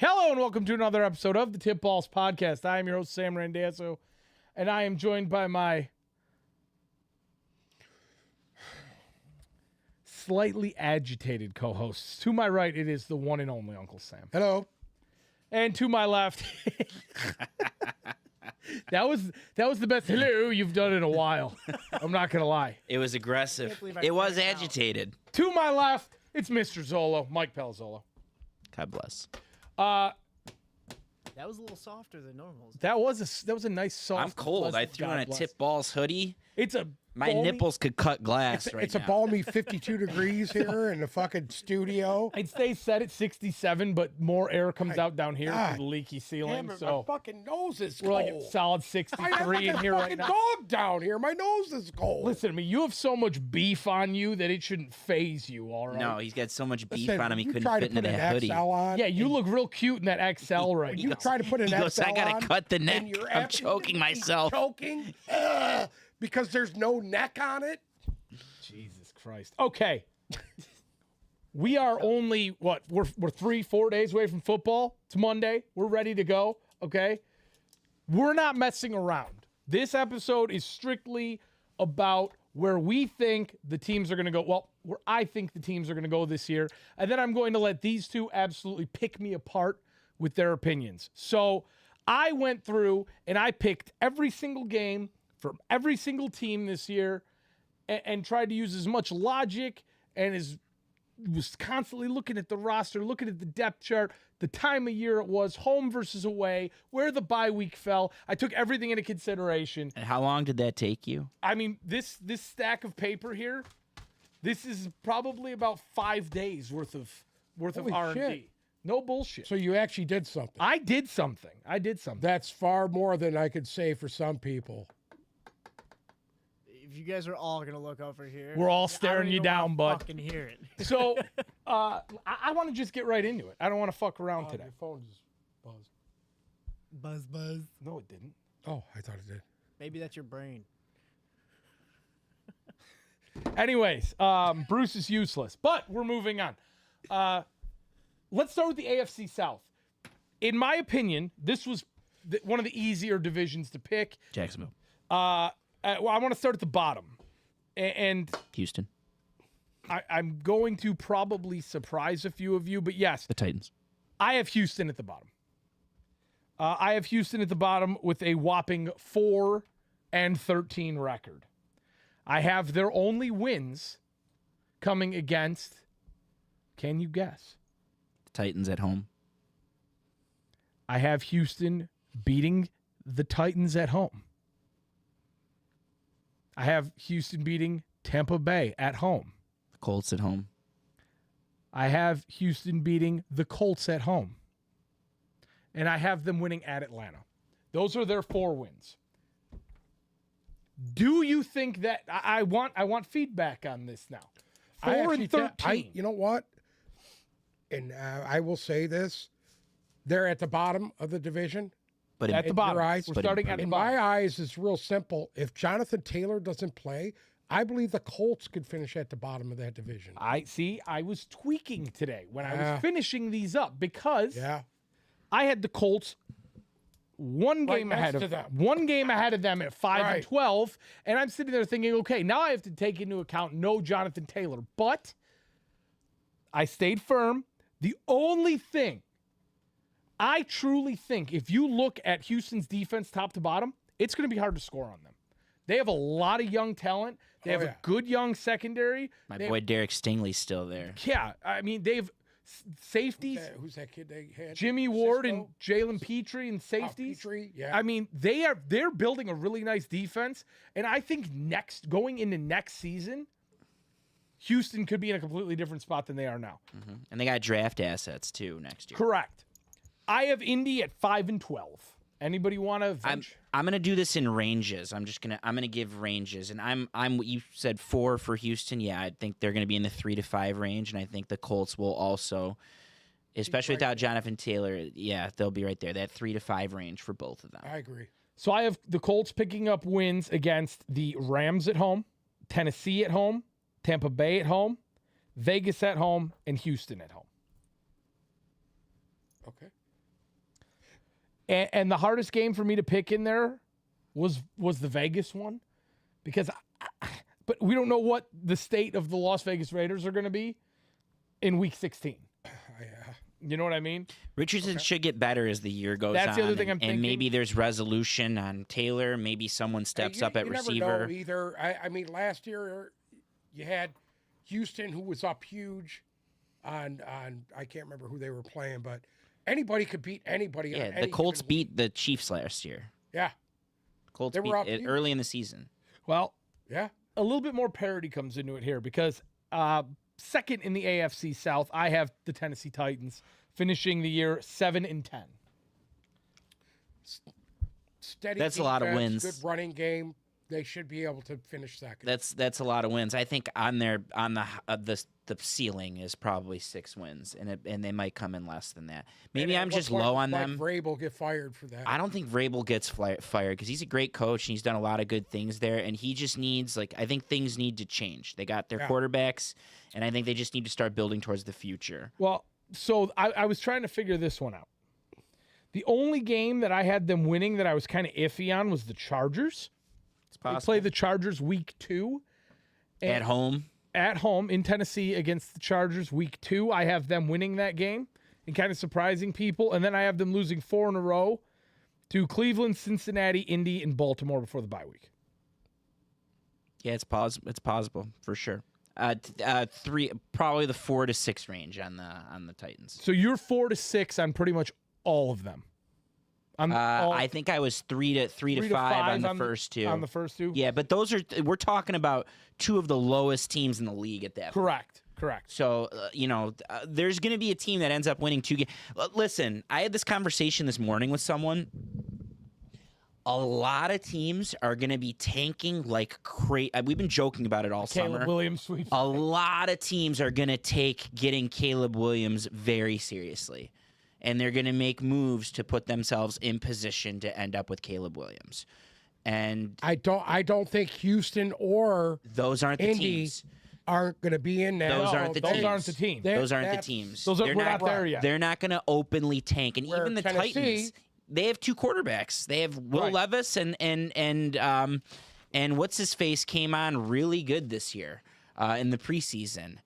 Hello and welcome to another episode of the Tip Balls Podcast. I am your host, Sam Randazzo, and I am joined by my slightly agitated co-hosts. To my right, it is the one and only Uncle Sam. Hello. And to my left, that was the best hello you've done in a while. I'm not going to lie. It was aggressive. It was agitated. To my left, it's Mr. Zolo, Mike Palazzolo. God bless. That was a little softer than normal. That was a nice soft. I'm cold. I pleasant threw on a God bless. Tip Balls hoodie. It's a My balmy- nipples could cut glass right It's now. a balmy 52 degrees here in the fucking studio. I'd stay set at 67, but more air comes out down here God through the leaky ceiling. Damn it, So my fucking nose is we're like cold. at solid I have 63 like in a here right fucking now. dog down here. My nose is cold. Listen to me. You have so much beef on you that it shouldn't phase you, all right? No, he's got so much beef Listen, on him he you couldn't try fit to into put that an hoodie. XL on. Yeah, you look real cute in that XL right You now. try to put an He goes, XL I gotta on, cut the neck. and you're I'm absolutely choking myself. Choking because there's no neck on it. Jesus Christ. Okay. We are only, we're 3-4 days away from football. It's Monday. We're ready to go, okay? We're not messing around. This episode is strictly about where we think the teams are going to go. Well, where I think the teams are going to go this year. And then I'm going to let these two absolutely pick me apart with their opinions. So I went through and I picked every single game from every single team this year and tried to use as much logic and was constantly looking at the roster, looking at the depth chart, the time of year it was, home versus away, where the bye week fell. I took everything into consideration. And how long did that take you? I mean, this stack of paper here, this is probably about 5 days worth of Holy R&D. shit. No bullshit. So you actually did something. I did something. That's far more than I could say for some people. If you guys are all gonna look over here, We're all I don't staring you even down, wanna bud. Fucking hear it. So I want to just get right into it. I don't want to fuck around today. Your phone just buzzed. Buzz, buzz. No, it didn't. Oh, I thought it did. Maybe that's your brain. Anyways, Bruce is useless, but we're moving on. Let's start with the AFC South. In my opinion, this was one of the easier divisions to pick. Jacksonville. Well, I want to start at the bottom. And Houston. I'm going to probably surprise a few of you, but yes, The Titans. I have Houston at the bottom. I have Houston at the bottom with a whopping 4-13 record. I have their only wins coming against, can you guess? The Titans at home. I have Houston beating the Titans at home. I have Houston beating Tampa Bay at home. The Colts at home. I have Houston beating the Colts at home. And I have them winning at Atlanta. Those are their 4 wins. Do you think that I want feedback on this now? 4-13. You know what? And I will say this: they're at the bottom of the division. But At the in bottom. your eyes, We're but starting at the In bottom. my eyes, it's real simple. If Jonathan Taylor doesn't play, I believe the Colts could finish at the bottom of that division. I was tweaking today when I Yeah. was finishing these up because Yeah. I had the Colts one Right game next ahead to of them. one game ahead of them at 5-12, and I'm sitting there thinking, okay, now I have to take into account no Jonathan Taylor, but I stayed firm. The only thing I truly think, if you look at Houston's defense top to bottom, it's going to be hard to score on them. They have a lot of young talent. They have yeah. a good young secondary. my They boy Derek Stingley's still there. Yeah, I mean, they have safeties. Who's that kid they had? Jimmy Ward and Cisco? Jalen Petrie and safeties. Petrie, yeah. I mean, they're building a really nice defense, and I think going into next season, Houston could be in a completely different spot than they are now. And they got draft assets too next year. Correct. I have Indy at 5-12. Anybody want to venture? I'm gonna do this in ranges. I'm gonna give ranges, and you said 4 for Houston. Yeah, I think they're gonna be in the 3 to 5 range, and I think the Colts will also, especially without Jonathan Taylor. Yeah, they'll be right there. That 3 to 5 range for both of them. I agree. So I have the Colts picking up wins against the Rams at home, Tennessee at home, Tampa Bay at home, Vegas at home, and Houston at home. Okay. And the hardest game for me to pick in there was the Vegas one, because but we don't know what the state of the Las Vegas Raiders are going to be in Week 16. Yeah. You know what I mean? Richardson should get better as the year goes on. That's the other thing I'm and thinking. maybe there's resolution on Taylor. Maybe someone steps You- up at you receiver. Never know either. I mean, last year you had Houston, who was up huge on I can't remember who they were playing, but anybody could beat anybody. on Yeah, any the Colts given week. beat the Chiefs last year. Yeah, Colts They beat were up it huge. early in the season. Well, yeah. a little bit more parity comes into it here because second in the AFC South, I have the Tennessee Titans finishing the year 7-10. Steady. That's a lot of defense, wins. Good running game. They should be able to finish second. That's a lot of wins. I think on the ceiling is probably 6 wins, and they might come in less than that. Maybe And at I'm what just point low does on Mike them. Vrabel get fired for that. I don't think Vrabel gets fired because he's a great coach and he's done a lot of good things there. And he just needs I think things need to change. They got their Yeah. quarterbacks, and I think they just need to start building towards the future. Well, so I was trying to figure this one out. The only game that I had them winning that I was kind of iffy on was the Chargers. It's They possible. play the Chargers Week 2. At home. At home in Tennessee against the Chargers Week 2. I have them winning that game and kind of surprising people. And then I have them losing 4 in a row to Cleveland, Cincinnati, Indy, and Baltimore before the bye week. Yeah, it's possible for sure. 3, probably the 4 to 6 range on the Titans. So you're 4 to 6 on pretty much all of them. On all, I think I was 3 to 5 on the first two. On the first two? Yeah, but we're talking about 2 of the lowest teams in the league at that point. Correct. So, there's going to be a team that ends up winning 2 games. Listen, I had this conversation this morning with someone. A lot of teams are going to be tanking like crazy. We've been joking about it all Caleb summer. Williams sweep. A lot of teams are going to take getting Caleb Williams very seriously. And they're going to make moves to put themselves in position to end up with Caleb Williams. And I don't think Houston or those aren't the Indy teams. aren't going to be in there. Those aren't the those teams. aren't the teams. Those aren't the That's- teams. Those are, They're we're not there yet. They're not going to openly tank. And Where even the Tennessee- Titans, they have 2 quarterbacks. They have Will Right. Levis and what's his face came on really good this year in the preseason.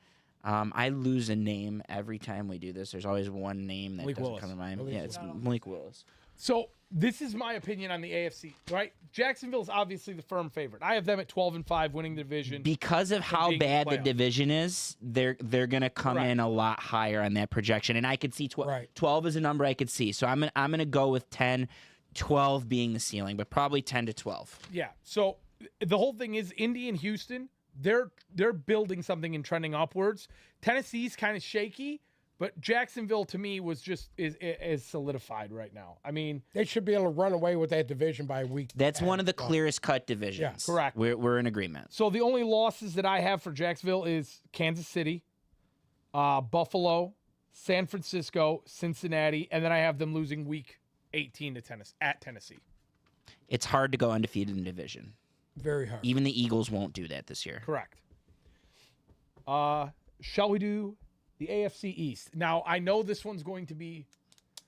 I lose a name every time we do this. There's always one name that Malik doesn't Willis. come to mind. Malik Yeah, it's Malik Willis. So this is my opinion on the AFC, right? Jacksonville is obviously the firm favorite. I have them at 12-5 winning the division. Because of how being in the bad the playoffs. division is, they're going to come Correct. in a lot higher on that projection. And I could see Right. 12 is a number I could see. So I'm gonna go with 10, 12 being the ceiling, but probably 10 to 12. Yeah. So the whole thing is Indy and Houston, they're building something and trending upwards. Tennessee's kind of shaky, but Jacksonville to me was just is solidified right now. I mean, They should be able to run away with that division by week. That's 10. one of the clearest cut divisions. correct. We're in agreement. so the only losses that I have for Jacksonville is Kansas City, Buffalo, San Francisco, Cincinnati, and then I have them losing week 18 to Tennessee. It's hard to go undefeated in division. Very hard. Even the Eagles won't do that this year. Correct. Shall we do the AFC East? Now, I know this one's going to be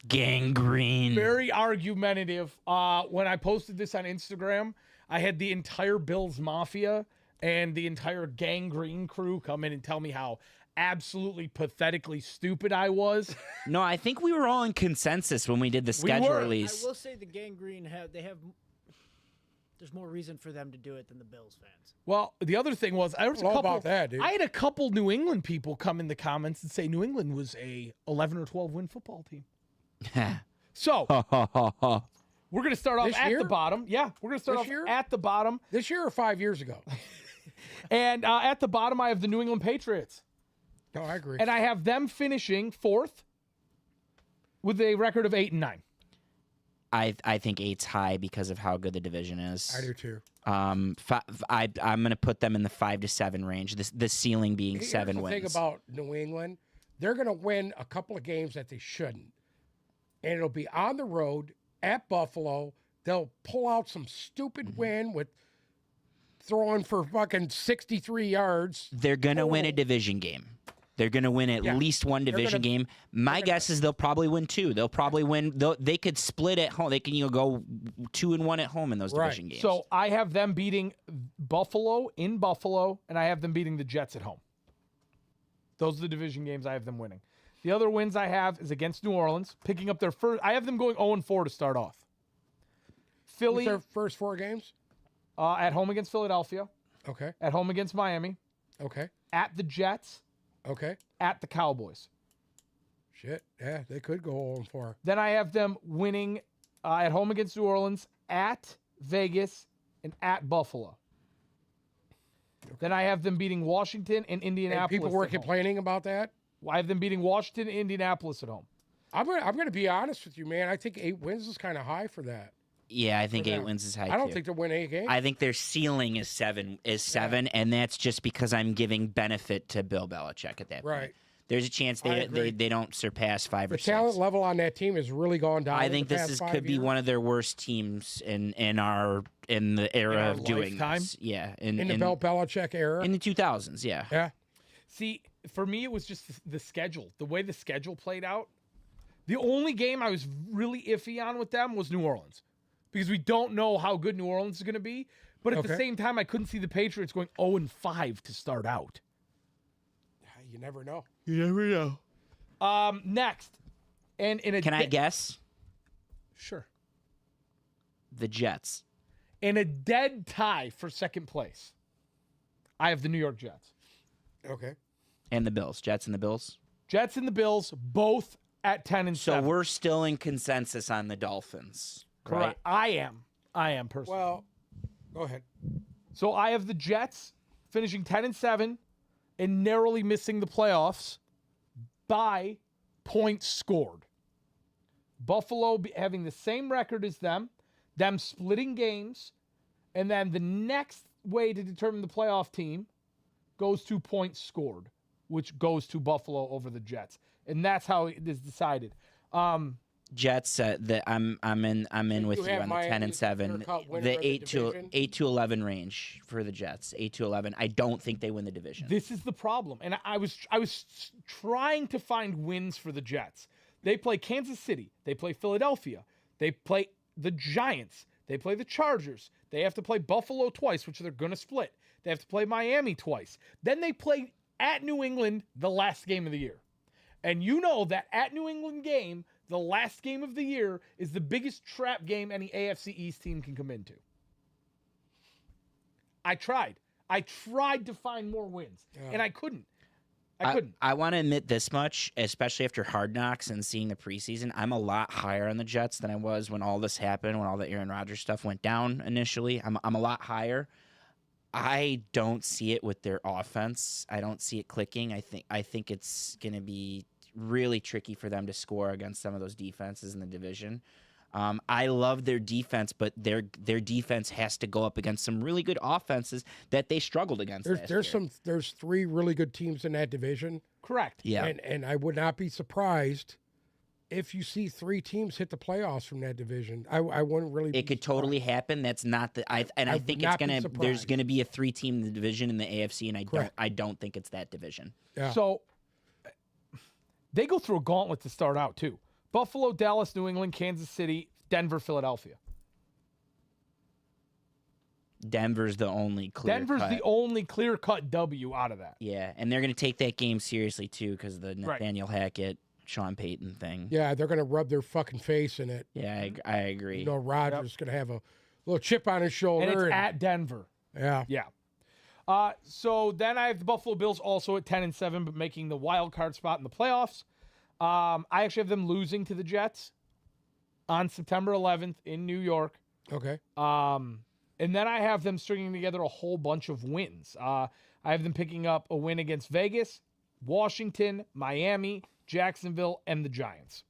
Gangrene. very argumentative. When I posted this on Instagram, I had the entire Bills Mafia and the entire Gangrene crew come in and tell me how absolutely pathetically stupid I was. No, I think we were all in consensus when we did the schedule were. release. I will say the Gangrene there's more reason for them to do it than the Bills fans. Well, the other thing was I was All about that, dude. I had a couple New England people come in the comments and say New England was a 11 or 12 win football team. So we're going to start off This at year? the bottom. Yeah, we're going to start This off year? at the bottom. This year or 5 years ago? And at the bottom, I have the New England Patriots. No, I agree. And I have them finishing 4th with a record of 8-9. I think 8's high because of how good the division is. I do too. I'm going to put them in the 5 to 7 range. The ceiling being Here's 7 the wins. thing about New England, they're going to win a couple of games that they shouldn't. And it'll be on the road at Buffalo. They'll pull out some stupid win with throwing for fucking 63 yards. They're going to win a division game. They're going to win at Yeah. least one division game. My guess is they'll probably win 2. They'll probably win. They could split at home. They can go 2-1 at home in those Right. division games. So I have them beating Buffalo in Buffalo, and I have them beating the Jets at home. Those are the division games I have them winning. The other wins I have is against New Orleans, picking up their first. I have them going 0-4 to start off. What's Philly their first 4 games? at home against Philadelphia, Okay. at home against Miami, Okay. at the Jets, Okay. at the Cowboys. Shit. Yeah, they could go 0-4. Then I have them winning at home against New Orleans, at Vegas, and at Buffalo. Then I have them beating Washington and Indianapolis. And people were at home. complaining about that. I have them beating Washington and Indianapolis at home. I'm gonna be honest with you, man. I think 8 wins is kind of high for that. yeah, I think for 8 them. wins is high I don't too. think they'll win 8 games. I think their ceiling is 7, and that's just because I'm giving benefit to Bill Belichick at that point. Right. There's a chance I they agree. don't surpass 5 The or 6. talent level on that team has really gone down. I in think the this past is 5 could be years. one of their worst teams in the era our of doing lifetime? this. Yeah, in the Bill Belichick era. in the 2000s. Yeah. Yeah. See, for me, it was just the schedule. The way the schedule played out. The only game I was really iffy on with them was New Orleans. Because we don't know how good New Orleans is going to be. But at the Okay. same time, I couldn't see the Patriots going 0-5 to start out. You never know. You never know. Next. And in a Can I guess? Sure. The Jets. In a dead tie for second place, I have the New York Jets. Okay. And the Bills. Jets and the Bills. Jets and the Bills, both at 10-7. So we're still in consensus on the Dolphins. correct. Right? I am personally. Well, go ahead. So I have the Jets finishing 10-7 and narrowly missing the playoffs by points scored. Buffalo having the same record as them splitting games, and then the next way to determine the playoff team goes to points scored, which goes to Buffalo over the Jets, and that's how it is decided. Jets. I'm in with you you have on the Miami 10 and as 7. clear-cut winner The of the 8 to 11 range for the Jets. 8 to 11. I don't think they win the division. This is the problem, and I was trying to find wins for the Jets. They play Kansas City. They play Philadelphia. They play the Giants. They play the Chargers. They have to play Buffalo twice, which they're going to split. They have to play Miami twice. Then they play at New England the last game of the year. And you know that at New England game, the last game of the year, is the biggest trap game any AFC East team can come into. I tried to find more wins, and I couldn't. I want to admit this much, especially after Hard Knocks and seeing the preseason. I'm a lot higher on the Jets than I was when all this happened, when all the Aaron Rodgers stuff went down initially. I'm a lot higher. I don't see it with their offense. I don't see it clicking. I think it's going to be really tricky for them to score against some of those defenses in the division. I love their defense, but their defense has to go up against some really good offenses that they struggled against. There's 3 really good teams in that division. Correct. Yeah. And I would not be surprised if you see 3 teams hit the playoffs from that division. I wouldn't really. It could totally happen. That's not the. I I think would it's not be gonna. There's surprised. gonna be a 3-team in the division in the AFC, and Correct. I don't think it's that division. Yeah. So they go through a gauntlet to start out, too. Buffalo, Dallas, New England, Kansas City, Denver, Philadelphia. Denver's the only clear. Denver's cut. the only clear-cut W out of that. Yeah, and they're gonna take that game seriously too because the Nathaniel Hackett, Sean Payton thing. Yeah, they're going to rub their fucking face in it. Yeah, I agree. You know, Rodgers going to have a little chip on his shoulder. And it's at Denver. yeah. Yeah. So then I have the Buffalo Bills also at 10-7, but making the wild card spot in the playoffs. I actually have them losing to the Jets on September 11th in New York. Okay. And then I have them stringing together a whole bunch of wins. I have them picking up a win against Vegas, Washington, Miami, Jacksonville, and the Giants.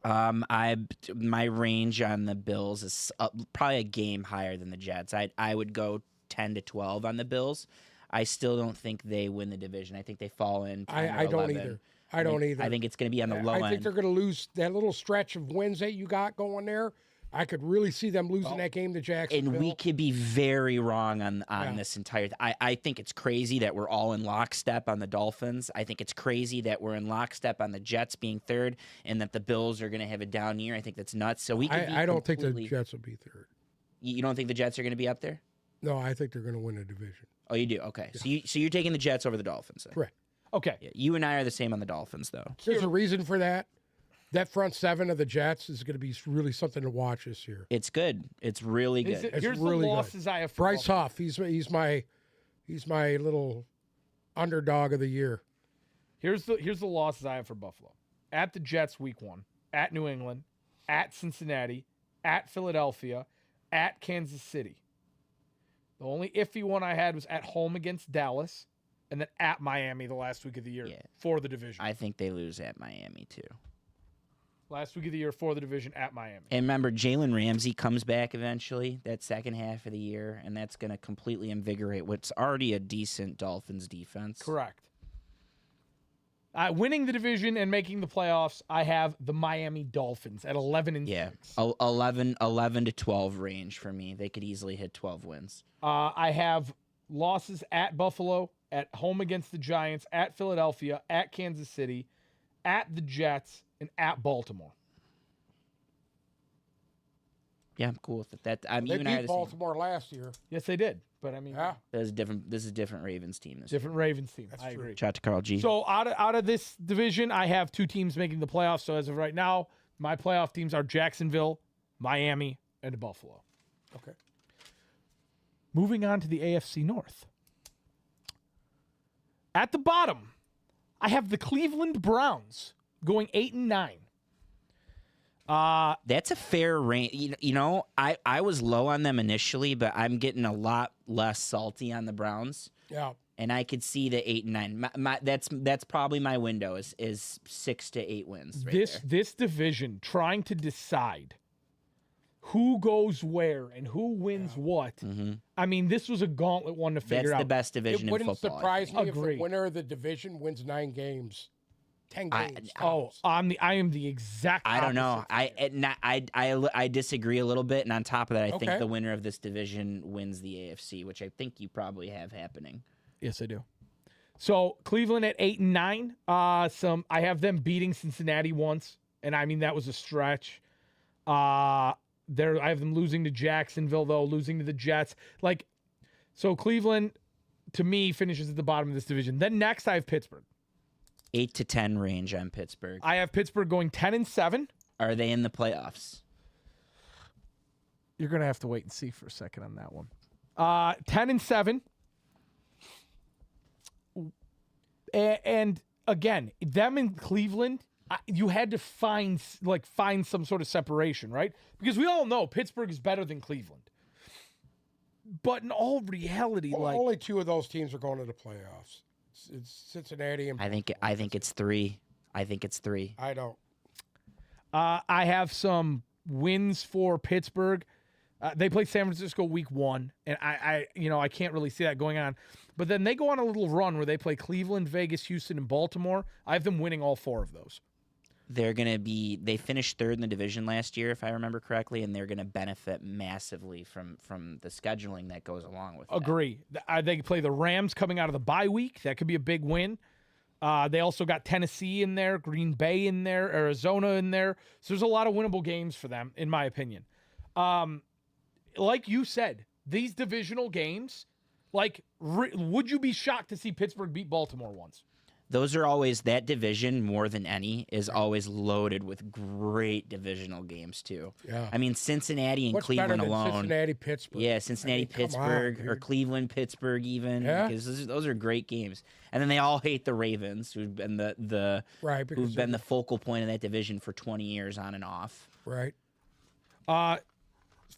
My range on the Bills is probably a game higher than the Jets. I would go 10-12 on the Bills. I still don't think they win the division. I think they fall in. 10 or I don't 11. either. I don't either. I think it's going to be on the low I think end. they're going to lose that little stretch of wins that you got going there. I could really see them losing that game to Jacksonville. And we could be very wrong on this entire. I think it's crazy that we're all in lockstep on the Dolphins. I think it's crazy that we're in lockstep on the Jets being third, and that the Bills are going to have a down year. I think that's nuts. So we. Could be I don't think the completely- Jets will be third. You don't think the Jets are going to be up there? No, I think they're going to win the division. Oh, you do. Okay, so you're taking the Jets over the Dolphins. Then. Correct. Okay. Yeah, you and I are the same on the Dolphins, though. There's a reason for that. That front seven of the Jets is going to be really something to watch this year. It's good. It's really good. It's Here's really the good. losses I have for Bryce Buffalo. Huff, he's my little underdog of the year. Here's the losses I have for Buffalo. At the Jets week 1, at New England, at Cincinnati, at Philadelphia, at Kansas City. The only iffy one I had was at home against Dallas, and then at Miami the last week of the year Yeah. for the division. I think they lose at Miami too. Last week of the year for the division at Miami. And remember, Jalen Ramsey comes back eventually that second half of the year, and that's going to completely invigorate what's already a decent Dolphins defense. Correct. Winning the division and making the playoffs, I have the Miami Dolphins at 11 and Yeah, 6. 11 to 12 range for me. They could easily hit 12 wins. I have losses at Buffalo, at home against the Giants, at Philadelphia, at Kansas City, at the Jets, and at Baltimore. Yeah, I'm cool with it. That They you and I are beat the same. Baltimore last year. Yes, they did. But I mean, Yeah. This is different. This is a different Ravens team. This different Ravens team. That's I true. agree. shout out to Carl G. So out of this division, I have 2 teams making the playoffs. So as of right now, my playoff teams are Jacksonville, Miami, and Buffalo. Okay. Moving on to the AFC North. At the bottom, I have the Cleveland Browns going 8 and 9. That's a fair range. You know, I was low on them initially, but I'm getting a lot less salty on the Browns, Yeah. and I could see the 8 and 9. That's probably my window is 6 to 8 wins. Right there. This division trying to decide who goes where and who wins what. I mean, this was a gauntlet one to figure That's out. the best division It in wouldn't football. I surprise think. me if Agree. the winner of the division wins 9 games, 10 I- games. Oh, tops. I am the exact. I don't know. opposite. I disagree a little bit, and on top of that, I Okay. think the winner of this division wins the AFC, which I think you probably have happening. Yes, I do. So Cleveland at 8 and 9. I have them beating Cincinnati once, and I mean that was a stretch. I have them losing to Jacksonville though, losing to the Jets. So Cleveland, to me, finishes at the bottom of this division. Then next I have Pittsburgh. 8 to 10 range on Pittsburgh. I have Pittsburgh going 10 and 7. Are they in the playoffs? You're gonna have to wait and see for a second on that one. 10 and 7. And again, them in Cleveland, you had to find some sort of separation, right? Because we all know Pittsburgh is better than Cleveland. But in all reality, Well, only 2 of those teams are going to the playoffs. It's Cincinnati and I think it's 3. I think it's 3. I don't. I have some wins for Pittsburgh. They play San Francisco week 1, and I can't really see that going on. But then they go on a little run where they play Cleveland, Vegas, Houston, and Baltimore. I have them winning all 4 of those. They're going to be they finished 3rd in the division last year if I remember correctly, and they're going to benefit massively from the scheduling that goes along with that. Agree. They play the Rams coming out of the bye week. That could be a big win. They also got Tennessee in there, Green Bay in there, Arizona in there. So there's a lot of winnable games for them, in my opinion. Like you said, these divisional games, would you be shocked to see Pittsburgh beat Baltimore once? Those are always that division more than any is always loaded with great divisional games too. Yeah. I mean Cincinnati and What's Cleveland better than alone. Cincinnati, Pittsburgh? Yeah, Cincinnati, I mean, come on, Pittsburgh, or dude. Cleveland, Pittsburgh, even. Yeah. Because those are great games. And then they all hate the Ravens, who've been the Right, because who've been the focal point of that division for 20 years on and off. right.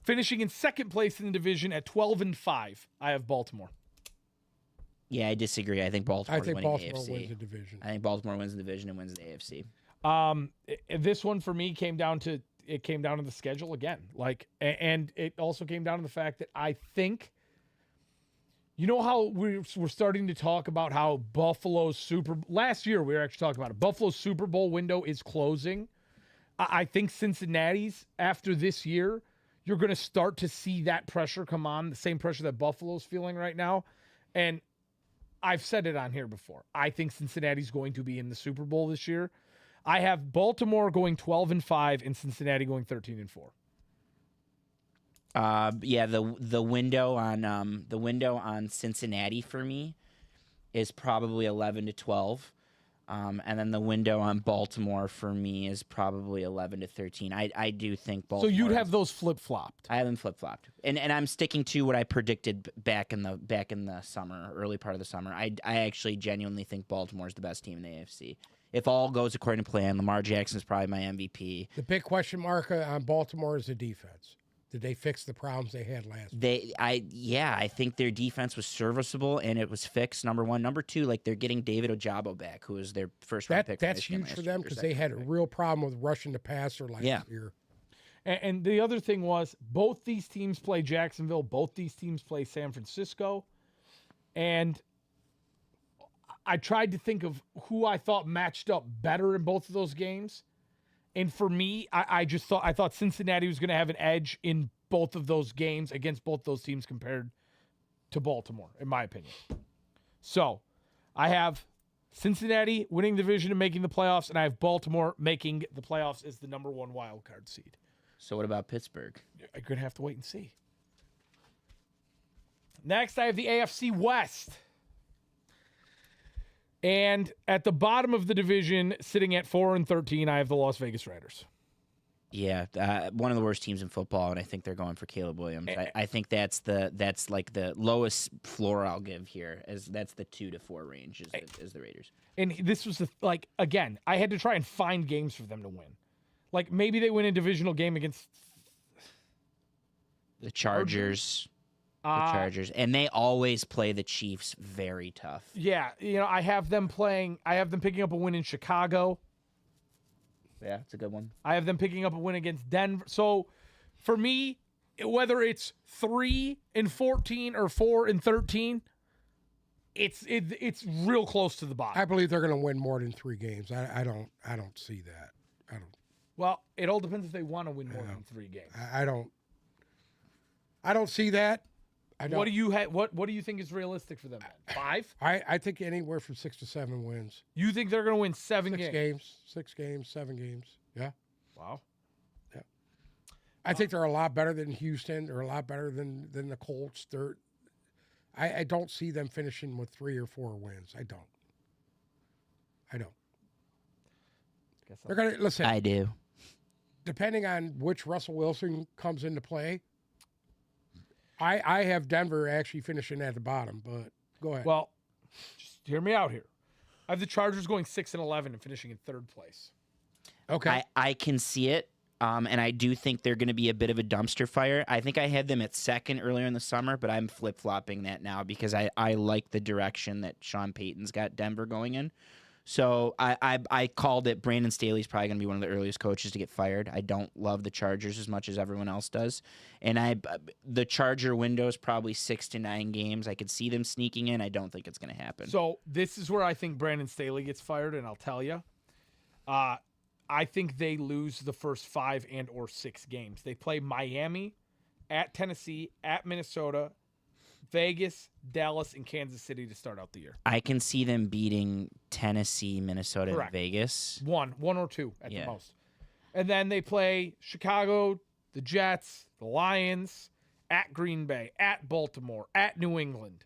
Finishing in second place in the division at 12 and 5, I have Baltimore. Yeah, I disagree. I think Baltimore I think winning Baltimore the AFC. wins the division. I think Baltimore wins the division and wins the AFC. This one for me came down to the schedule again. And it also came down to the fact that I think, you know how we're starting to talk about how last year we were actually talking about it. Buffalo's Super Bowl window is closing. I think Cincinnati's, after this year, you're going to start to see that pressure come on, the same pressure that Buffalo's feeling right now. And I've said it on here before. I think Cincinnati's going to be in the Super Bowl this year. I have Baltimore going 12-5 and Cincinnati going 13-4. Yeah, the window on Cincinnati for me is probably 11-12. And then the window on Baltimore for me is probably 11-13. I do think So Baltimore. you'd have those flip-flopped. I have them flip flopped, and I'm sticking to what I predicted back in the summer, early part of the summer. I actually genuinely think Baltimore is the best team in the AFC. If all goes according to plan, Lamar Jackson is probably my MVP. The big question mark on Baltimore is the defense. Did they fix the problems they had last week? I think their defense was serviceable and it was fixed. Number one, number two, like they're getting David Ojabo back, who was their first round pick. That's huge for them because they had a real problem with rushing the passer last year. And the other thing was, both these teams play Jacksonville. Both these teams play San Francisco. And I tried to think of who I thought matched up better in both of those games. And for me, I thought Cincinnati was going to have an edge in both of those games against both those teams compared to Baltimore, in my opinion. So I have Cincinnati winning the division and making the playoffs, and I have Baltimore making the playoffs as the number one wild card seed. So what about Pittsburgh? I'm going to have to wait and see. Next, I have the AFC West. And at the bottom of the division, sitting at 4-13, I have the Las Vegas Raiders. Yeah, one of the worst teams in football, and I think they're going for Caleb Williams. I think that's like the lowest floor I'll give here, as that's the 2 to 4 range is the Raiders. And this was again, I had to try and find games for them to win. Like maybe they win a divisional game against The Chargers. And they always play the Chiefs very tough. Yeah, I have them picking up a win in Chicago. Yeah, it's a good one. I have them picking up a win against Denver. So for me, whether it's 3-14 or 4-13, it's real close to the bottom. I believe they're going to win more than 3 games. I don't see that. Well, it all depends if they want to win more than 3 games. I don't see that. What do you think is realistic for them? Then? 5? I think anywhere from 6 to 7 wins. You think they're going to win 7 games? 6 games, 7 games. Yeah. Wow. Yeah. I think they're a lot better than Houston. They're a lot better than the Colts. I don't see them finishing with 3 or 4 wins. I don't. They're going to listen. I do. Depending on which Russell Wilson comes into play, I have Denver actually finishing at the bottom, but go ahead. Well, just hear me out here. I have the Chargers going 6-11 and finishing in 3rd place. Okay. I can see it, and I do think they're going to be a bit of a dumpster fire. I think I had them at 2nd earlier in the summer, but I'm flip-flopping that now because I like the direction that Sean Payton's got Denver going in. So I called it. Brandon Staley's probably going to be one of the earliest coaches to get fired. I don't love the Chargers as much as everyone else does. And the Charger window is probably 6 to 9 games. I could see them sneaking in. I don't think it's going to happen. So this is where I think Brandon Staley gets fired, and I'll tell you. I think they lose the first 5 and or 6 games. They play Miami, at Tennessee, at Minnesota, Vegas, Dallas, and Kansas City to start out the year. I can see them beating Tennessee, Minnesota, Correct. and Vegas. One or 2 at the most. And then they play Chicago, the Jets, the Lions, at Green Bay, at Baltimore, at New England.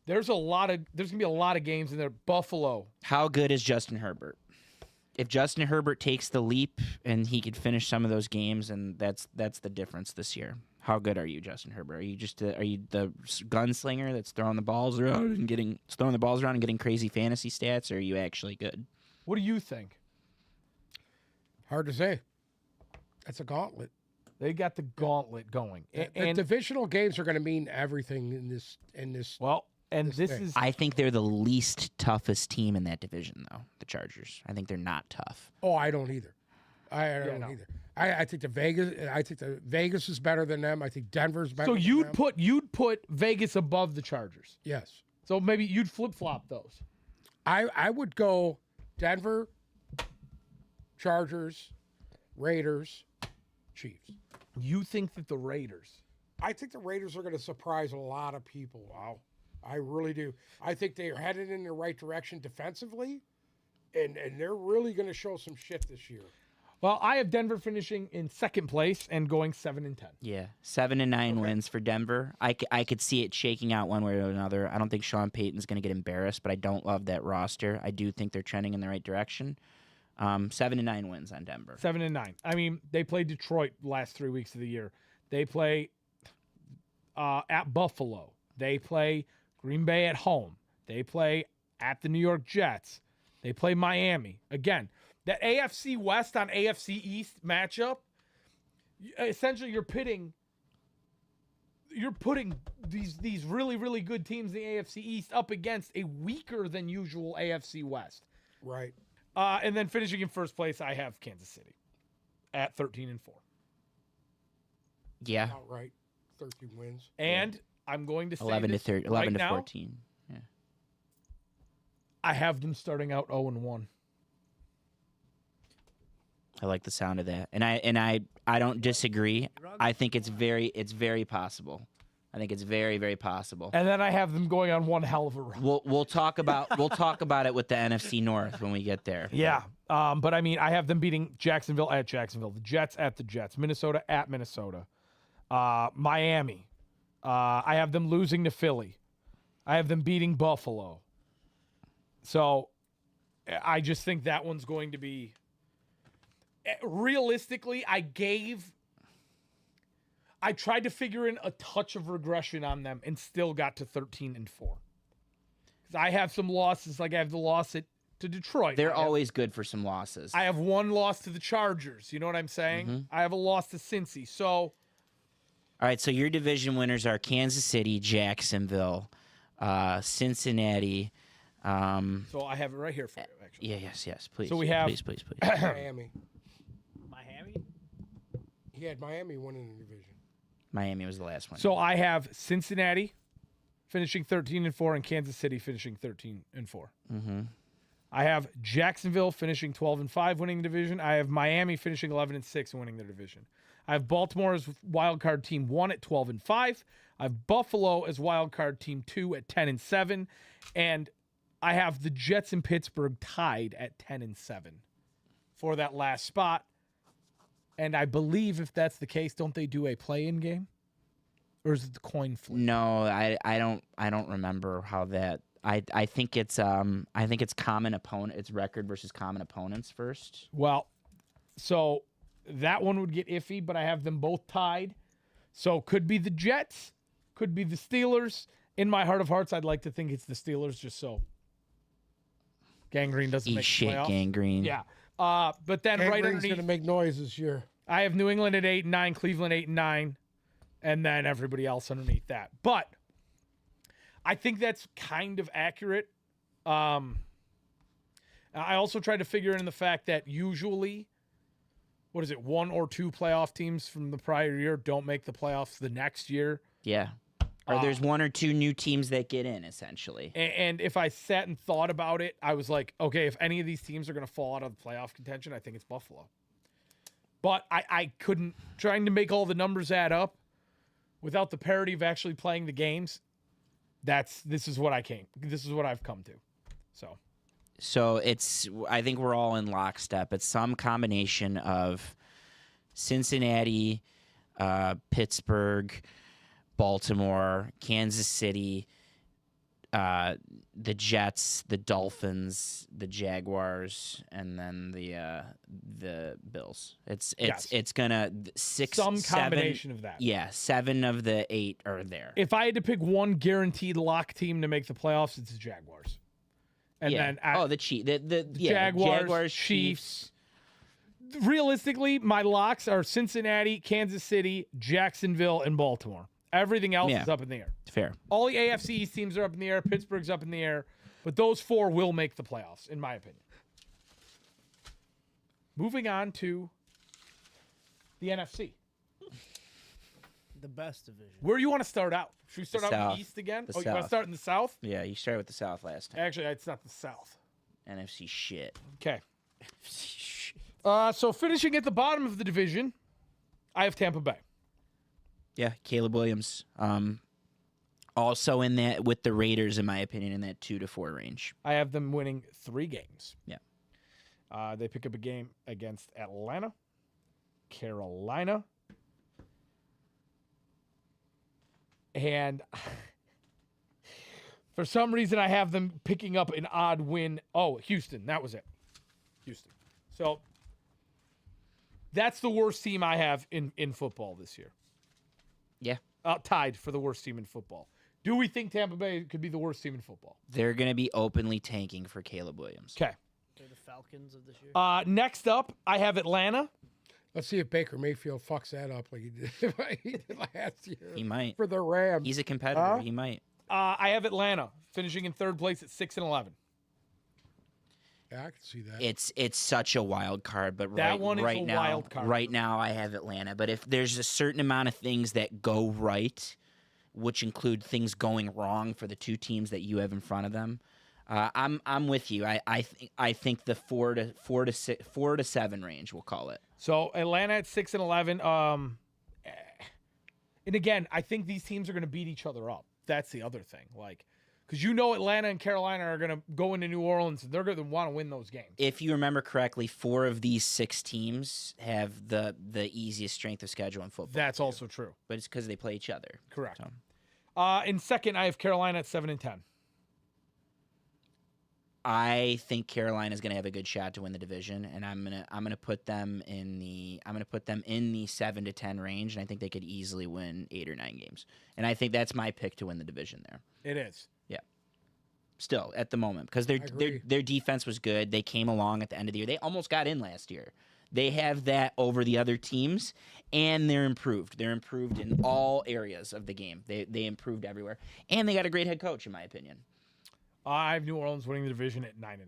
There's going to be a lot of games in there. Buffalo. How good is Justin Herbert? If Justin Herbert takes the leap and he could finish some of those games, and that's the difference this year. How good are you, Justin Herbert? Are you the gunslinger that's throwing the balls around and getting crazy fantasy stats, or are you actually good? What do you think? Hard to say. That's a gauntlet. They got the gauntlet going. The divisional games are going to mean everything in this. Well, and this thing. is I think they're the least toughest team in that division, though. The Chargers. I think they're not tough. Oh, I don't either. I don't either. I think the Vegas is better than them. I think Denver's better. So than them. you'd put Vegas above the Chargers. Yes. So maybe you'd flip flop those. I would go Denver, Chargers, Raiders, Chiefs. You think that the Raiders? I think the Raiders are going to surprise a lot of people. Wow. I really do. I think they are headed in the right direction defensively, and they're really going to show some shit this year. Well, I have Denver finishing in second place and going 7-10. Yeah, 7 and 9 wins for Denver. I could see it shaking out one way or another. I don't think Sean Payton's going to get embarrassed, but I don't love that roster. I do think they're trending in the right direction. 7 and 9 wins on Denver. 7-9. I mean, they play Detroit last 3 weeks of the year. They play at Buffalo. They play Green Bay at home. They play at the New York Jets. They play Miami. Again, that AFC West on AFC East matchup, essentially you're putting these really, really good teams in the AFC East up against a weaker than usual AFC West. Right. And then finishing in first place, I have Kansas City at 13-4. Yeah, Outright. 13 wins. And I'm going to say 11 to this 13, right 11 to now, 14. Yeah. I have them starting out 0-1. I like the sound of that, and I don't disagree. I think it's very possible. I think it's very, very possible. And then I have them going on one hell of a run. We'll talk about it with the NFC North when we get there. Yeah. But I mean, I have them beating Jacksonville at Jacksonville, the Jets at the Jets, Minnesota at Minnesota, Miami. I have them losing to Philly. I have them beating Buffalo. So I just think that one's going to be. Realistically, I tried to figure in a touch of regression on them and still got to 13-4. Because I have some losses, like I have the loss to Detroit. They're always good for some losses. I have one loss to the Chargers. You know what I'm saying? Mm-hmm. I have a loss to Cincy. So, All right, so your division winners are Kansas City, Jacksonville, Cincinnati. so I have it right here for you, actually. Yeah, yes, please. So we have- please. Miami. Miami. He had Miami winning the division. Miami was the last one. So I have Cincinnati finishing 13-4 and Kansas City finishing 13-4. mm-hmm. I have Jacksonville finishing 12-5, winning the division. I have Miami finishing 11-6 and winning their division. I have Baltimore as wild card team 1 at 12-5. I have Buffalo as wild card team 2 at 10-7, and I have the Jets and Pittsburgh tied at 10-7 for that last spot. And I believe if that's the case, don't they do a play-in game, or is it the coin flip? No, I don't remember how that. I think it's common opponent. It's record versus common opponents first. Well, so that one would get iffy, but I have them both tied. So could be the Jets, could be the Steelers. In my heart of hearts, I'd like to think it's the Steelers, just so Gangrene doesn't Eat make the shit, playoffs. Gangrene. Yeah. But then right Gangrene's underneath, going to make noise this year. I have New England at 8-9, Cleveland 8-9, and then everybody else underneath that. But I think that's kind of accurate. I also tried to figure in the fact that usually, what is it, 1 or 2 playoff teams from the prior year don't make the playoffs the next year. Yeah. Or there's 1 or 2 new teams that get in, essentially. And if I sat and thought about it, I was like, okay, if any of these teams are going to fall out of the playoff contention, I think it's Buffalo. But I couldn't, trying to make all the numbers add up without the parity of actually playing the games. This is what I've come to. So I think we're all in lockstep. It's some combination of Cincinnati, Pittsburgh, Baltimore, Kansas City, the Jets, the Dolphins, the Jaguars, and then the Bills. It's gonna some combination of that. Yeah, 7 of the 8 are there. If I had to pick one guaranteed lock team to make the playoffs, it's the Jaguars. And then the Jaguars, Chiefs. Realistically, my locks are Cincinnati, Kansas City, Jacksonville, and Baltimore. Everything else is up in the air. Fair. All the AFC East teams are up in the air. Pittsburgh's up in the air. But those 4 will make the playoffs, in my opinion. Moving on to the NFC. The best division. Where do you want to start out? Should we start The out in South. the East again? The You want to South. start in the South? Yeah, you started with the South last time. Actually, it's not the South. NFC shit. Okay. So finishing at the bottom of the division, I have Tampa Bay. Yeah, Caleb Williams. Also in that with the Raiders, in my opinion, in that 2 to 4 range. I have them winning 3 games. Yeah. They pick up a game against Atlanta, Carolina, and for some reason I have them picking up an odd win. Oh, Houston. That was it. Houston. So that's the worst team I have in football this year. Yeah. Tied for the worst team in football. Do we think Tampa Bay could be the worst team in football? They're going to be openly tanking for Caleb Williams. Okay. They're the Falcons of this year. Next up, I have Atlanta. Let's see if Baker Mayfield fucks that up like he did last year He might. for the Rams. He's a competitor. Huh? He might. I have Atlanta finishing in 3rd place at 6-11. Yeah, I can see that. It's such a wild card, but That one is a now, wild card. Right now, I have Atlanta. But if there's a certain amount of things that go right, which include things going wrong for the 2 teams that you have in front of them, I'm with you. I think the 4 to 7 range, we'll call it. So Atlanta at 6-11. And again, I think these teams are going to beat each other up. That's the other thing. Like, because Atlanta and Carolina are going to go into New Orleans and they're going to want to win those games. If you remember correctly, 4 of these 6 teams have the easiest strength of schedule in football. That's also true. But it's because they play each other. Correct. So. In second, I have Carolina at 7-10. I think Carolina is going to have a good shot to win the division, and I'm gonna put them in the 7 to 10 range, and I think they could easily win 8 or 9 games, and I think that's my pick to win the division there. It is. Yeah, still at the moment because their defense was good. They came along at the end of the year. They almost got in last year. They have that over the other teams, and they're improved. They're improved in all areas of the game. They improved everywhere, and they got a great head coach, in my opinion. I have New Orleans winning the division at 9-8.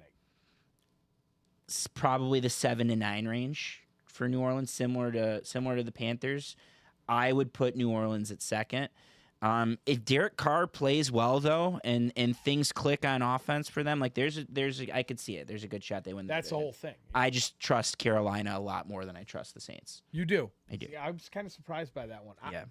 It's probably the 7 to 9 range for New Orleans, similar to the Panthers. I would put New Orleans at second. If Derek Carr plays well though, and things click on offense for them, like I could see it. There's a good shot they win. That's the whole thing. I just trust Carolina a lot more than I trust the Saints. You do. I do. See, I was kind of surprised by that one. Yeah.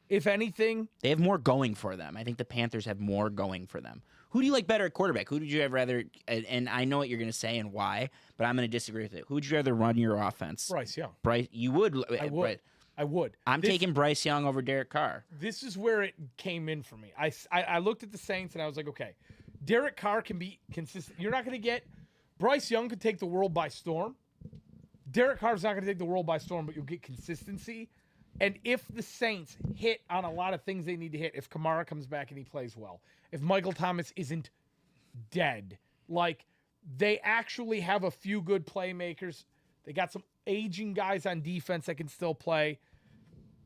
If anything, They have more going for them. I think the Panthers have more going for them. Who do you like better at quarterback? Who would you have rather? And I know what you're going to say and why, but I'm going to disagree with it. Who would you rather run your offense? Bryce Young. Bryce, you would. I would. Right. I would. I'm taking Bryce Young over Derek Carr. This is where it came in for me. I looked at the Saints and I was like, okay, Derek Carr can be consistent. You're not going to get Bryce Young could take the world by storm. Derek Carr's not going to take the world by storm, but you'll get consistency. And if the Saints hit on a lot of things they need to hit, if Kamara comes back and he plays well, if Michael Thomas isn't dead, like they actually have a few good playmakers. They got some aging guys on defense that can still play.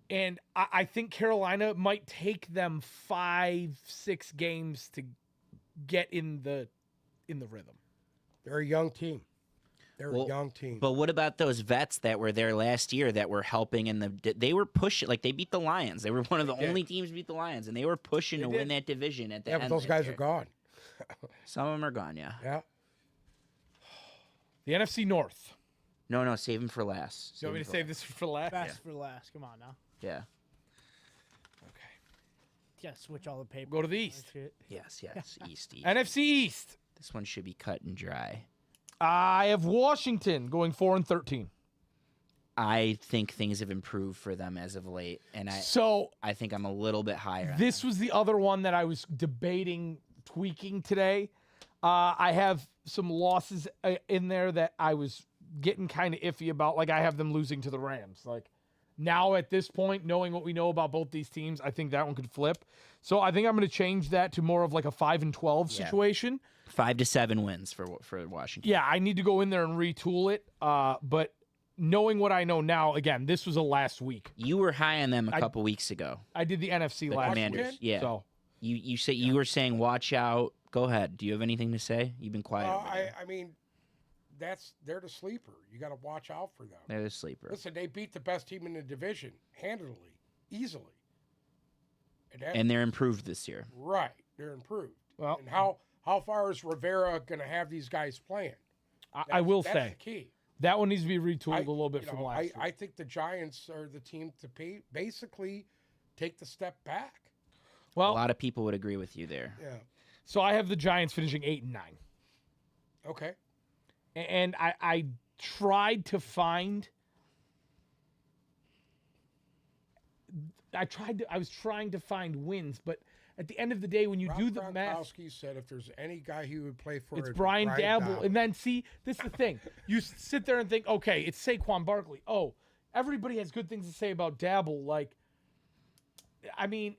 And I think Carolina might take them 5-6 games to get in the rhythm. They're a young team. They're a young team. But what about those vets that were there last year that were helping they were pushing, like they beat the Lions. They were one of the only teams to beat the Lions, and they were pushing to win that division at the end. But those guys are gone. Some of them are gone, yeah. Yeah. The NFC North. No, save them for last. You want me to save this for last? Best for last. Come on now. Yeah. Okay. Yeah, switch all the paper. Go to the East. Yes. East. NFC East. This one should be cut and dry. I have Washington going 4-13. I think things have improved for them as of late, and I think I'm a little bit higher. This was the other one that I was debating tweaking today. I have some losses in there that I was getting kind of iffy about. Like I have them losing to the Rams. Like now at this point, knowing what we know about both these teams, I think that one could flip. So I think I'm going to change that to more of like a 5-12 situation. 5 to 7 wins for Washington. Yeah, I need to go in there and retool it. But knowing what I know now, again, this was a last week. You were high on them a couple weeks ago. I did the NFC The last Commanders. week. Yeah. So You were saying watch out. Go ahead. Do you have anything to say? You've been quiet. over there. I mean, they're the sleeper. You got to watch out for them. They're the sleeper. Listen, they beat the best team in the division handily, easily. And they're improved this year. Right, they're improved. Well, and how far is Rivera going to have these guys playing? I will that's say, the key. That one needs to be retooled I- a little bit you from know, last year. I think the Giants are the team to basically take the step back. A Well, lot of people would agree with you there. Yeah. so I have the Giants finishing 8 and 9. Okay. And I tried to find. I was trying to find wins, but at the end of the day, when you Rob do the math, Gronkowski said if there's any guy he would play for, it's it'd be Brian Dabble. Dabble. And then see, this is the thing. You sit there and think, okay, it's Saquon Barkley. Oh, everybody has good things to say about Dabble. Like, I mean,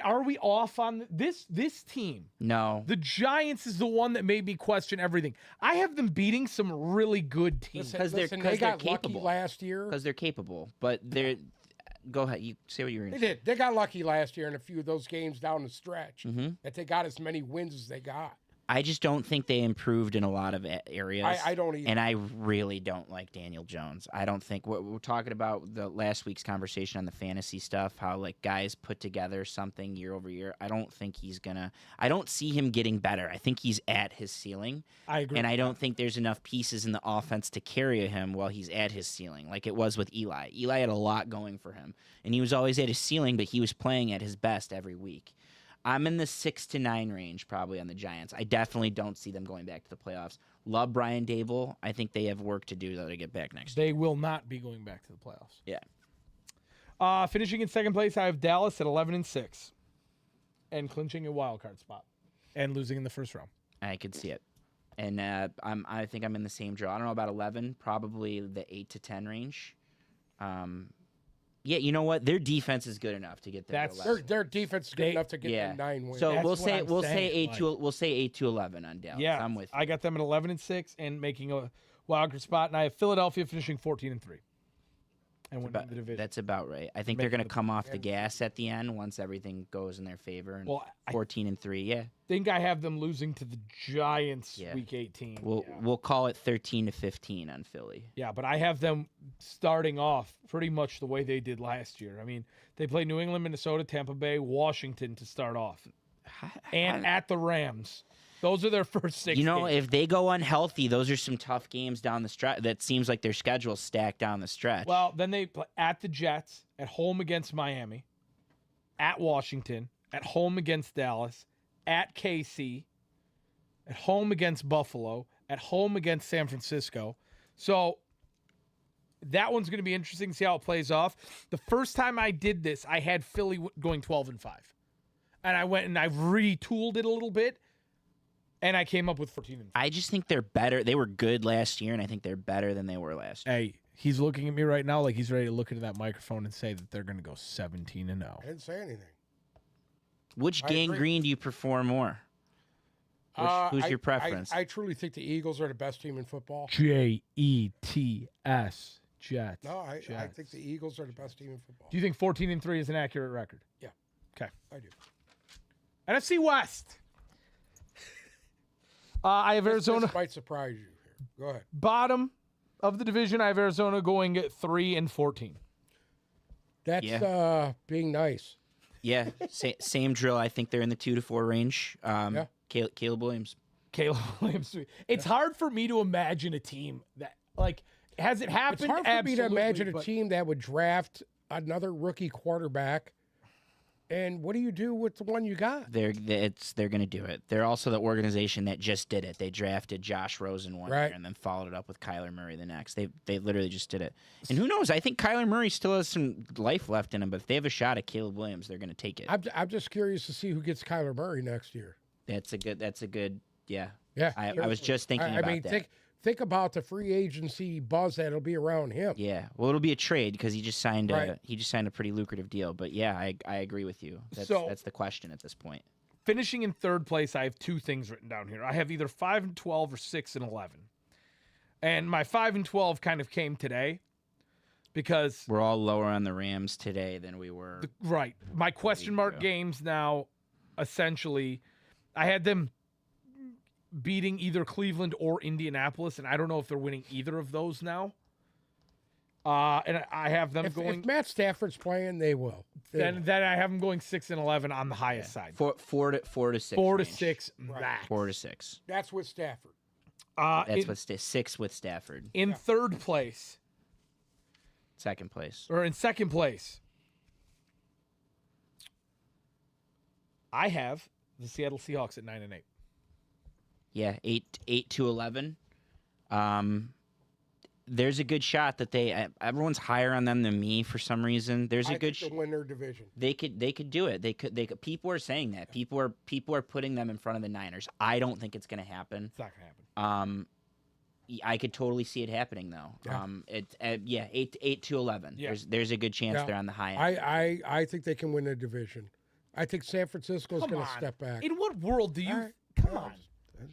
are we off on this team? No. The Giants is the one that made me question everything. I have them beating some really good teams. Because they're they got lucky capable. last year. Because they're capable. But they're. Go ahead. You say what you were going They to say. did. They got lucky last year in a few of those games down the stretch Mm-hmm. that they got as many wins as they got. I just don't think they improved in a lot of areas. I don't either. And I really don't like Daniel Jones. I don't think we're talking about the last week's conversation on the fantasy stuff, how like guys put together something year over year. I don't think I don't see him getting better. I think he's at his ceiling. I agree. And I don't think there's enough pieces in the offense to carry him while he's at his ceiling, like it was with Eli. Eli had a lot going for him, and he was always at his ceiling, but he was playing at his best every week. I'm in the 6 to 9 range probably on the Giants. I definitely don't see them going back to the playoffs. Love Brian Dable. I think they have work to do though to get back next year. They will not be going back to the playoffs. Yeah. Finishing in second place, I have Dallas at 11 and 6, and clinching a wild card spot, and losing in the first round. I could see it. And I think I'm in the same draw. I don't know about 11, probably the 8 to 10 range. Yeah, you know what? Their defense is good enough to get them to That's- 11. Their defense is good enough to get them 9 wins. So That's we'll what say I'm we'll saying, say 8 to 11 on Dallas. Yeah, I'm with you. I got them at 11 and 6 and making a wild card spot, and I have Philadelphia finishing 14 and 3, and winning the division. That's about right. I think they're going to come off the gas at the end once everything goes in their favor. And Well, I 14 and 3, yeah. think I have them losing to the Giants Yeah. week 18. We'll call it 13 to 15 on Philly. Yeah, but I have them starting off pretty much the way they did last year. I mean, they play New England, Minnesota, Tampa Bay, Washington to start off, and at the Rams. Those are their first 6 You know, games. if they go unhealthy, those are some tough games down the stretch. That seems like their schedule's stacked down the stretch. Well, then they play at the Jets, at home against Miami, at Washington, at home against Dallas, at KC, at home against Buffalo, at home against San Francisco. So that one's going to be interesting to see how it plays off. The first time I did this, I had Philly going 12 and 5. And I went and I retooled it a little bit, and I came up with 14 and 5. I just think they're better. They were good last year, and I think they're better than they were last year. Hey, he's looking at me right now like he's ready to look into that microphone and say that they're going to go 17 and 0. I didn't say anything. Which I gang agree. green do you prefer more? Who's your preference? I truly think the Eagles are the best team in football. Jets. Jets. No, I Jets. think the Eagles are the best team in football. Do you think 14 and 3 is an accurate record? Yeah. Okay. I do. NFC West. I have Arizona This might surprise you here. Go ahead. bottom of the division. I have Arizona going at 3 and 14. That's being nice. Yeah, same drill. I think they're in the 2 to 4 range. Yeah. Caleb Williams. Caleb Williams. It's hard for me to imagine a team that has it happened? It's hard for me to Absolutely, imagine a but- team that would draft another rookie quarterback. And what do you do with the one you got? They're going to do it. They're also the organization that just did it. They drafted Josh Rosen one Right. year and then followed it up with Kyler Murray the next. They literally just did it. And who knows? I think Kyler Murray still has some life left in him. But if they have a shot at Caleb Williams, they're going to take it. I'm just curious to see who gets Kyler Murray next year. That's a good. Yeah. Yeah. I was just thinking I about mean, that. think about the free agency buzz that'll be around him. Yeah, well, it'll be a trade because he just signed Right. a pretty lucrative deal. But yeah, I agree with you. That's So- that's the question at this point. Finishing in third place, I have 2 things written down here. I have either 5 and 12 or 6 and 11. And my 5 and 12 kind of came today because We're all lower on the Rams today than we were. right, my question mark ago. games now essentially I had them beating either Cleveland or Indianapolis, and I don't know if they're winning either of those now. And I have them If going Matt Stafford's playing, they will. then I have them going 6 and 11 on the highest side. Four to six. 4 to range. 6 Right. max. 4 to 6. That's with Stafford. That's in, what 6 with Stafford. in third place, Second place. or in second place, I have the Seattle Seahawks at 9-8. Yeah, 8-11. There's a good shot that everyone's higher on them than me for some reason. There's a I good think they'll win their division. they could do it. They could people are saying that. People are putting them in front of the Niners. I don't think it's going to happen. It's not gonna happen. I could totally see it happening though. Yeah. 8-11. Yeah. There's a good chance Yeah. they're on the high end. I think they can win their division. I think San Francisco's Come going to on. step back. In what world do you? All right. Come Yeah, on. just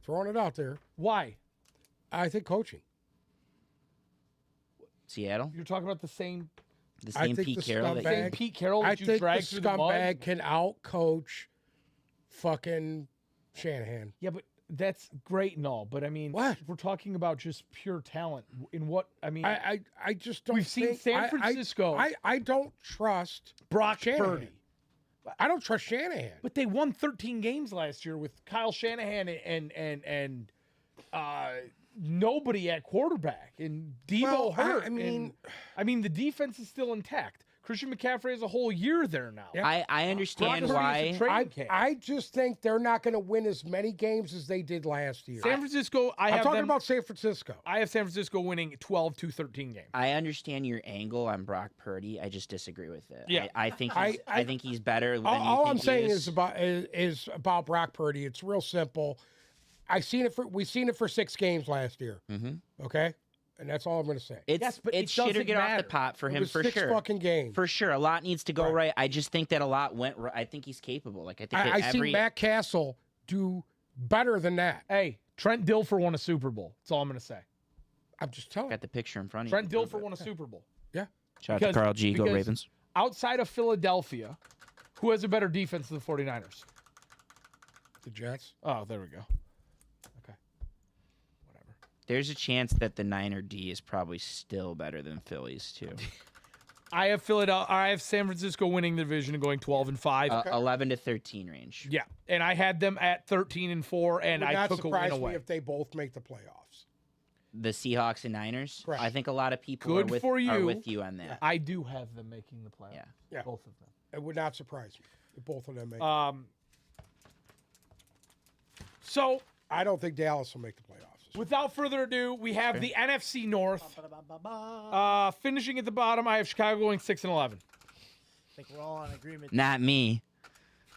throwing it out there. Why? I think coaching. Seattle, You're talking about the same the I same think Pete the Carroll. scumbag- same Pete Carroll I that you think the dragged through the mud. scumbag can outcoach fucking Shanahan. Yeah, but that's great and all. But I mean, What? if we're talking about just pure talent, in what I mean, I just don't. we've seen think- San Francisco. I don't trust Brock Shanahan. Purdy. I don't trust Shanahan. But they won 13 games last year with Kyle Shanahan and nobody at quarterback and Debo Well, hurt. I mean, I mean, the defense is still intact. Christian McCaffrey has a whole year there now. Yeah. I understand Brock Purdy is a why. training camp. I just think they're not going to win as many games as they did last year. San Francisco, I I'm have talking them, about San Francisco. I have San Francisco winning 12-13 games. I understand your angle on Brock Purdy. I just disagree with it. Yeah. I think I- he's, I- I think he's better than All you I'm think he saying is. is about Brock Purdy. It's real simple. We've seen it for 6 games last year. Mm-hmm. Okay, and that's all I'm going to say. It's Yes, but it it's shit or doesn't get off matter. the pot for It him was for 6 sure. fucking games. For sure, a lot needs to go Right. right. I just think that a lot went right. I think he's capable. Like I think that I every see Matt Castle do better than that. Hey, Trent Dilfer won a Super Bowl. That's all I'm going to say. I'm just telling. got the picture in front of Trent you. Dilfer won a Super Bowl. Yeah, Shout out because- to Carl G. Go because- Ravens. Outside of Philadelphia, who has a better defense than the 49ers? the Jets. Oh, there we go. Okay. Whatever. There's a chance that the Niner D is probably still better than Phillies too. I have Philadelphia. I have San Francisco winning the division and going 12-5. 11 to 13 range. Yeah, and I had them at 13-4, and Would I not took a win surprise me away. if they both make the playoffs. The Seahawks and Niners. Correct. I think a lot of people Good are with, for are you. with you on that. I do have them making the playoffs. Yeah. Yeah. Both of them. It would not surprise me if both of them make. So I don't think Dallas will make the playoffs. without further ado, we have the NFC North. Ba-da-ba-ba-ba. Finishing at the bottom, I have Chicago going 6-11. I think we're all in agreement. Not me.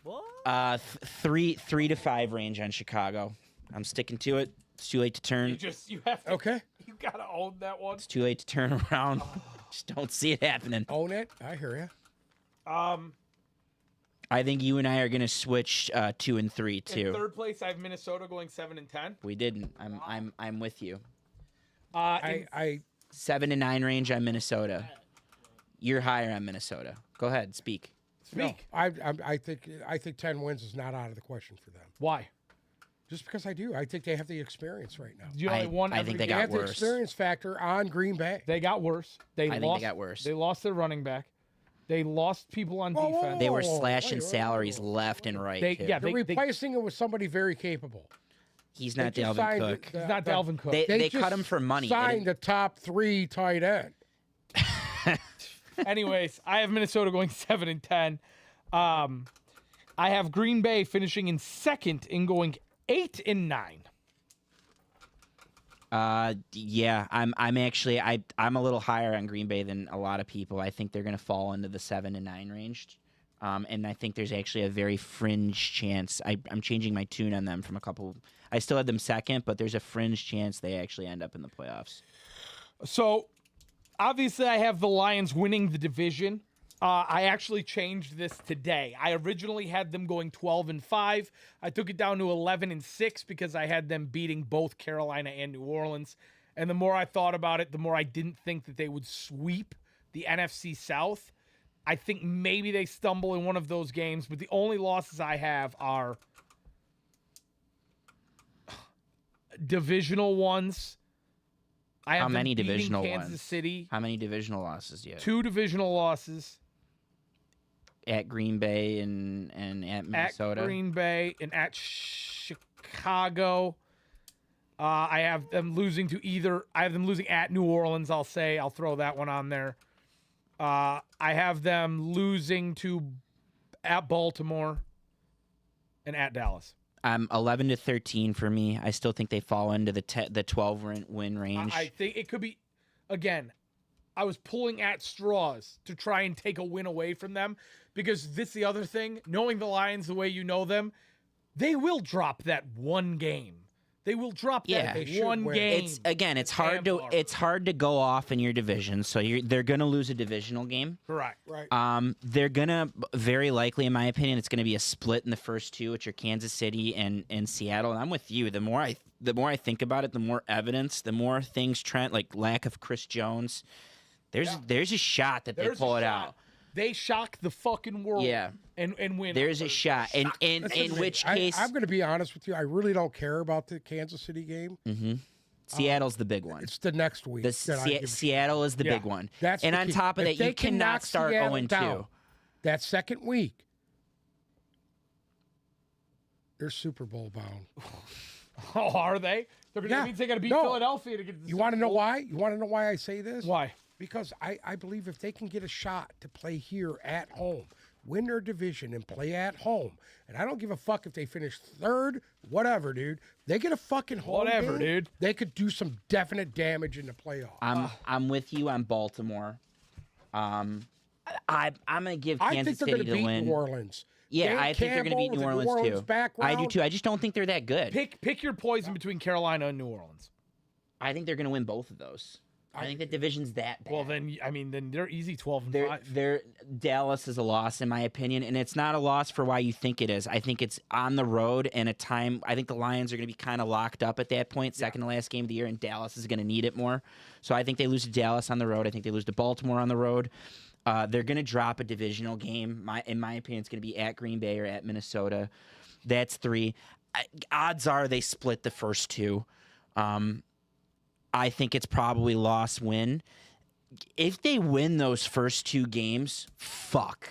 What? 3 to 5 range on Chicago. I'm sticking to it. It's too late to turn. You have to. Okay, You gotta own that one. It's too late to turn around. Just don't see it happening. own it. I hear you. I think you and I are gonna switch 2 and 3 In too. third place, I have Minnesota going 7-10. We didn't. I'm with you. I 7 to 9 range on Minnesota. You're higher on Minnesota. Go ahead, speak. Speak. I think 10 wins is not out of the question for them. Why? Just because I do. I think they have the experience right now. You only won I every think they game. They got have the worse. experience factor on Green Bay. They got worse. I think they got worse. They lost their running back. They lost people on Whoa, whoa, defense. They were Whoa, slashing wait, whoa, salaries whoa. left and right. They- too. yeah, They're they- replacing it with somebody very capable. He's They not just Dalvin signed Cook. the- He's not the- Dalvin Cook. They just cut him for money. They Signed didn't- the top 3 tight end. Anyways, I have Minnesota going 7-10. I have Green Bay finishing in second and going 8-9. Yeah, I'm actually I'm a little higher on Green Bay than a lot of people. I think they're going to fall into the 7 to 9 range, and I think there's actually a very fringe chance. I'm changing my tune on them from a couple. I still had them second, but there's a fringe chance they actually end up in the playoffs. So, obviously, I have the Lions winning the division. I actually changed this today. I originally had them going 12-5. I took it down to 11-6 because I had them beating both Carolina and New Orleans. And the more I thought about it, the more I didn't think that they would sweep the NFC South. I think maybe they stumble in one of those games, but the only losses I have are divisional ones. I have How them many beating divisional Kansas ones? City. How many divisional losses do you have? 2 divisional losses At Green Bay and at Minnesota? at Green Bay and at Chicago. I have them losing to either. I have them losing at New Orleans. I'll throw that one on there. I have them losing to at Baltimore and at Dallas. 11-13 for me. I still think they fall into the 12 win range. I think it could be. Again, I was pulling at straws to try and take a win away from them because this the other thing. Knowing the Lions the way you know them, they will drop that one game. They will drop Yeah. that They should one win. game. It's hard to Tampa. it's hard to go off in your division. So they're going to lose a divisional game. Correct. Right. They're gonna very likely, in my opinion, it's gonna be a split in the first two, which are Kansas City and Seattle. And I'm with you. The more I think about it, the more evidence, the more things trend, like lack of Chris Jones. There's a shot that they There's a pull it shot. out. They shock the fucking world. Yeah. And win. There's a shot. And in Listen, which I- case I'm going to be honest with you. I really don't care about the Kansas City game. Seattle's the big one. It's the next week. The that I give a shit. Seattle is the Yeah. big one. That's and the on key. top of If that, they you can cannot knock start Seattle 0-2. down that second week, they're Super Bowl bound. Oh, are they? They're gonna, Yeah. That means they got to beat No. Philadelphia to get. The You want to Super know Bowl. why? You want to know why I say this? Why? Because I believe if they can get a shot to play here at home, win their division and play at home, and I don't give a fuck if they finish third, whatever, dude. They get a fucking home Whatever, game, dude. They could do some definite damage in the playoffs. I'm with you on Baltimore. I'm gonna give I Kansas think they're City going to to beat win. New Orleans. Yeah, Dan I think they're going to beat Campbell New with Orleans, the Orleans too. background. I do too. I just don't think they're that good. Pick your poison between Carolina and New Orleans. I think they're going to win both of those. I think the division's that bad. Well, then they're easy 12 and 5. They're Dallas is a loss in my opinion, and it's not a loss for why you think it is. I think it's on the road and a time. I think the Lions are going to be kind of locked up at that point, second to last game of the year, and Dallas is going to need it more. So I think they lose to Dallas on the road. I think they lose to Baltimore on the road. They're going to drop a divisional game. In my opinion, it's going to be at Green Bay or at Minnesota. That's 3. Odds are they split the first 2. I think it's probably loss-win. If they win those first 2 games, fuck.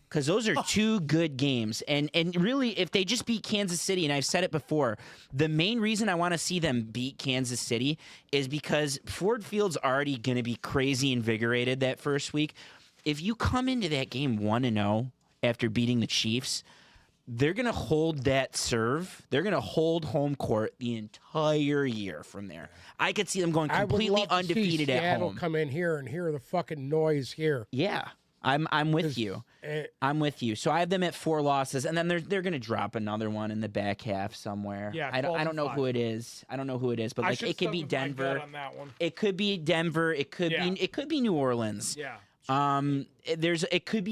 Because those are 2 good games. And really, if they just beat Kansas City, and I've said it before, the main reason I want to see them beat Kansas City is because Ford Field's already going to be crazy invigorated that first week. If you come into that game 1-0 after beating the Chiefs, they're going to hold that serve. They're going to hold home court the entire year from there. I could see them going I would completely love to undefeated see at Seattle home. come in here and hear the fucking noise here. Yeah, I'm with you. I'm with you. So I have them at 4 losses, and then they're going to drop another one in the back half somewhere. Yeah, I 12 don't know and who 5. it is. I don't know who it is, but like it could be Denver. On that one. It could be Denver. It could Yeah. be New Orleans. Yeah. It could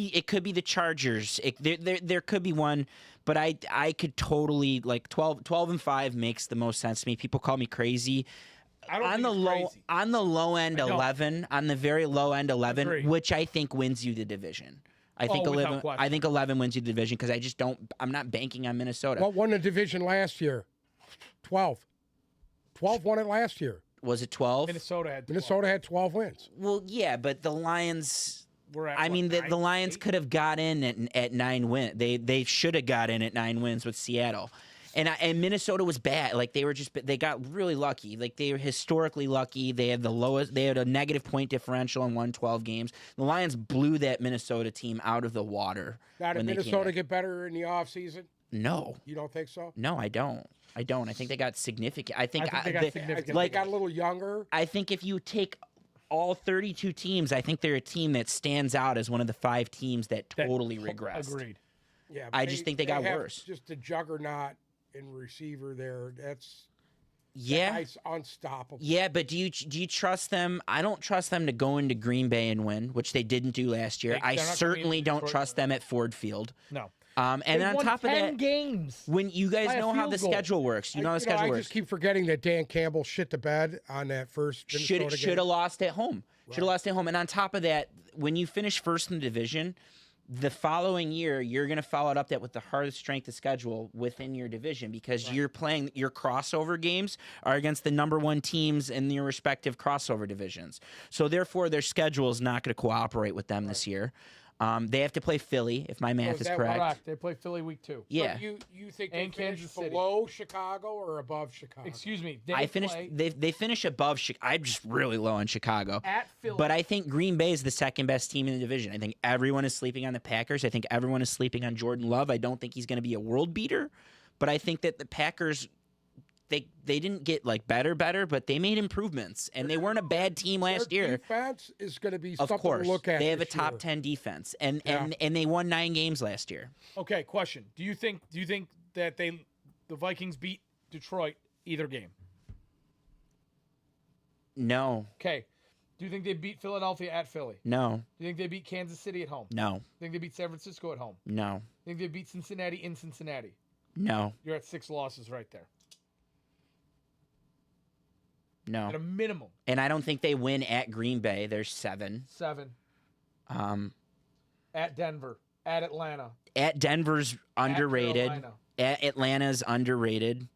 be the Chargers. There could be one, but I could totally like 12 and 5 makes the most sense to me. People call me crazy. I don't On think the it's low crazy. on the low end I don't. 11, on the very low end 11, Agree. which I think wins you the division. I think without 11 question. I think 11 wins you the division because I'm not banking on Minnesota. What won the division last year? 12. 12 won it last year. Was it 12? Minnesota had 12. Minnesota had 12 wins. Well, yeah, but the Lions We're at, I what, mean, the 9, Lions 8? could have got in at 9 wins. They should have got in at 9 wins with Seattle, and Minnesota was bad. Like they got really lucky. Like they were historically lucky. They had a negative point differential and won 12 games. The Lions blew that Minnesota team out of the water. Now, did when they came Minnesota back. get better in the offseason? No, You don't think so? no, I don't. I think they got significant. I think, I think they got I significant. think Like- they got a little younger. I think if you take all 32 teams, I think they're a team that stands out as one of the 5 teams that totally regressed. Agreed. Yeah, I just think they got have worse. Just a juggernaut in receiver there. That's Yeah. nice, unstoppable. Yeah, but do you trust them? I don't trust them to go into Green Bay and win, which they didn't do last year. They're I not gonna certainly be in don't Detroit. trust them at Ford Field. No. And They on won top of 10 that, games. when you guys by a know how field the goal. schedule works, you know how the schedule I works. just keep forgetting that Dan Campbell shit the bed on that first Minnesota Should game. have lost at home. Should have lost at home. And on top of that, when you finish first in the division, the following year you're going to follow it up that with the hardest strength of schedule within your division because you're playing your crossover games are against the number 1 teams in your respective crossover divisions. So therefore, their schedule is not going to cooperate with them this year. They have to play Philly, if my math is is that correct. Correct. They play Philly week 2. Yeah. But you think they And finish Kansas City. below Chicago or above Chicago? Excuse me. I finished. play They finish above. I'm just really low on Chicago. at Philly. But I think Green Bay is the second best team in the division. I think everyone is sleeping on the Packers. I think everyone is sleeping on Jordan Love. I don't think he's going to be a world beater, but I think that the Packers, they didn't get like better, but they made improvements, and they weren't a bad team last Their year. defense is going to be Of something course, to look at. they have a this top year. 10 defense, and Yeah. and they won 9 games last year. Okay, question. Do you think that the Vikings beat Detroit either game? No, Okay. Do you think they beat Philadelphia at Philly? no, Do you think they beat Kansas City at home? no, Think they beat San Francisco at home? no, Think they beat Cincinnati in Cincinnati? no, You're at 6 losses right there. no. At a minimum, And I don't think they win at Green Bay. There's 7. 7. Um, At Denver. At Atlanta. at Denver's underrated. Carolina. At Atlanta's underrated.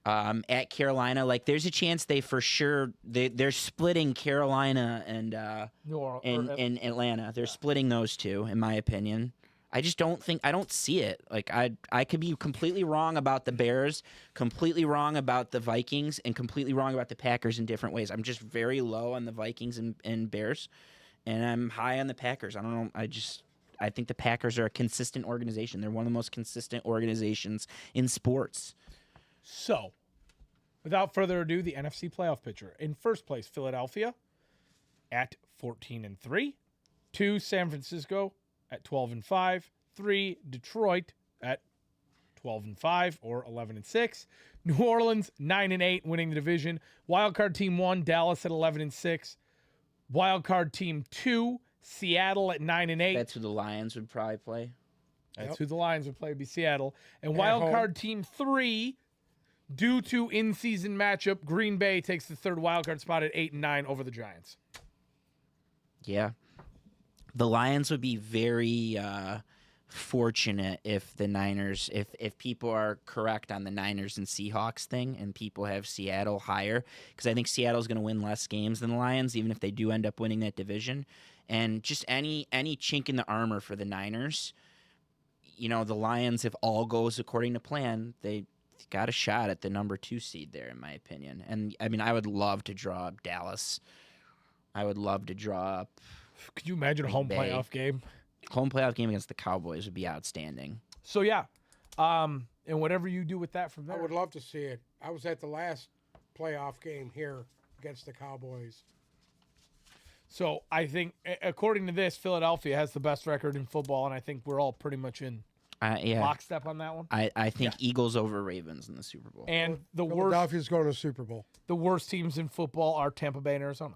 At Carolina, like there's a chance they for sure they're splitting Carolina and New Orleans. and Atlanta. They're splitting those two, in my opinion. I just don't see it. Like I could be completely wrong about the Bears, completely wrong about the Vikings, and completely wrong about the Packers in different ways. I'm just very low on the Vikings and Bears, and I'm high on the Packers. I don't know. I think the Packers are a consistent organization. They're one of the most consistent organizations in sports. So, without further ado, the NFC playoff picture. In first place, Philadelphia at 14-3. 2, San Francisco at 12-5. 3, Detroit at 12-5 or 11-6. New Orleans 9-8, winning the division. Wildcard team 1, Dallas at 11-6. Wildcard team 2, Seattle at 9-8. That's who the Lions would probably play. That's who the Lions would play, would be Seattle. And At wild home. card team 3, due to in-season matchup, Green Bay takes the third wild card spot at 8-9 over the Giants. Yeah. The Lions would be very fortunate if the Niners, if people are correct on the Niners and Seahawks thing and people have Seattle higher, because I think Seattle's going to win less games than the Lions, even if they do end up winning that division. And just any chink in the armor for the Niners, you know, the Lions, if all goes according to plan, they got a shot at the number 2 seed there, in my opinion. And, I mean, I would love to draw up Dallas. I would love to draw up Could you imagine a home Bay. playoff game? home playoff game against the Cowboys would be outstanding. So, yeah. And whatever you do with that from I there. would love to see it. I was at the last playoff game here against the Cowboys. So, I think, according to this, Philadelphia has the best record in football, and I think we're all pretty much in Yeah, lockstep on that one. I think Eagles over Ravens in the Super Bowl. And the worst Philadelphia's going to the Super Bowl. teams in football are Tampa Bay and Arizona.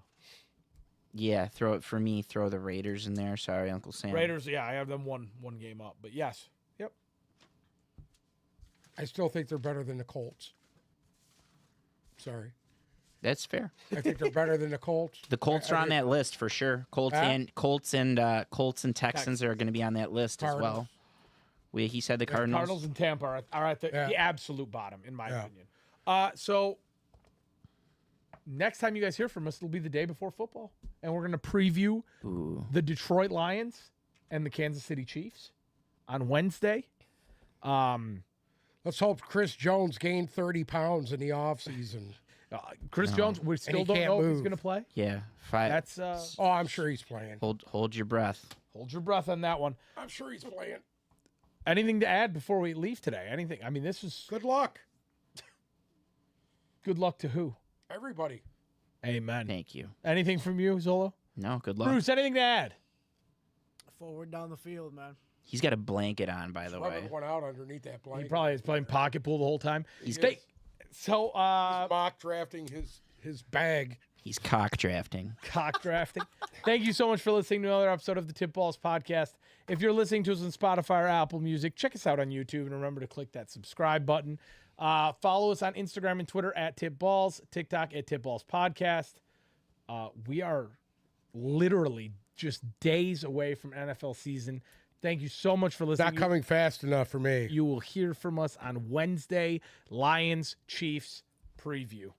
Yeah, throw the Raiders in there. Sorry, Uncle Sam. Raiders, yeah, I have them one game up. But yes. Yep. I still think they're better than the Colts. Sorry. That's fair. I think they're better than the Colts. The Colts are on that list for sure. Colts Huh? and Texans are going to be on that list as well. Cardinals. He said the Cardinals. Cardinals and Tampa are at the Yeah. absolute bottom, in my Yeah. opinion. So next time you guys hear from us, it'll be the day before football, and we're going to preview Ooh. the Detroit Lions and the Kansas City Chiefs on Wednesday. Let's hope Chris Jones gained 30 pounds in the offseason. Chris Jones, we still he don't can't know if he's move. going to play. Yeah, 5. That's Oh, I'm sure he's playing. Hold your breath. hold your breath on that one. I'm sure he's playing. Anything to add before we leave today? Anything? I mean, this is Good luck, good luck to who? everybody. Amen. Thank you. Anything from you, Zolo? No, good luck. Bruce, anything to add? Forward down the field, man. He's got a blanket on, by the way. Whoever went out underneath that He blanket. probably is playing pocket pool the whole time. He's He is. So, mock drafting his bag. He's cock drafting. cock drafting. Thank you so much for listening to another episode of the Tip Balls Podcast. If you're listening to us on Spotify or Apple Music, check us out on YouTube and remember to click that subscribe button. Follow us on Instagram and Twitter at Tip Balls, TikTok at Tip Balls Podcast. We are literally just days away from NFL season. Thank you so much for listening. Not coming fast enough for me. You will hear from us on Wednesday, Lions Chiefs preview.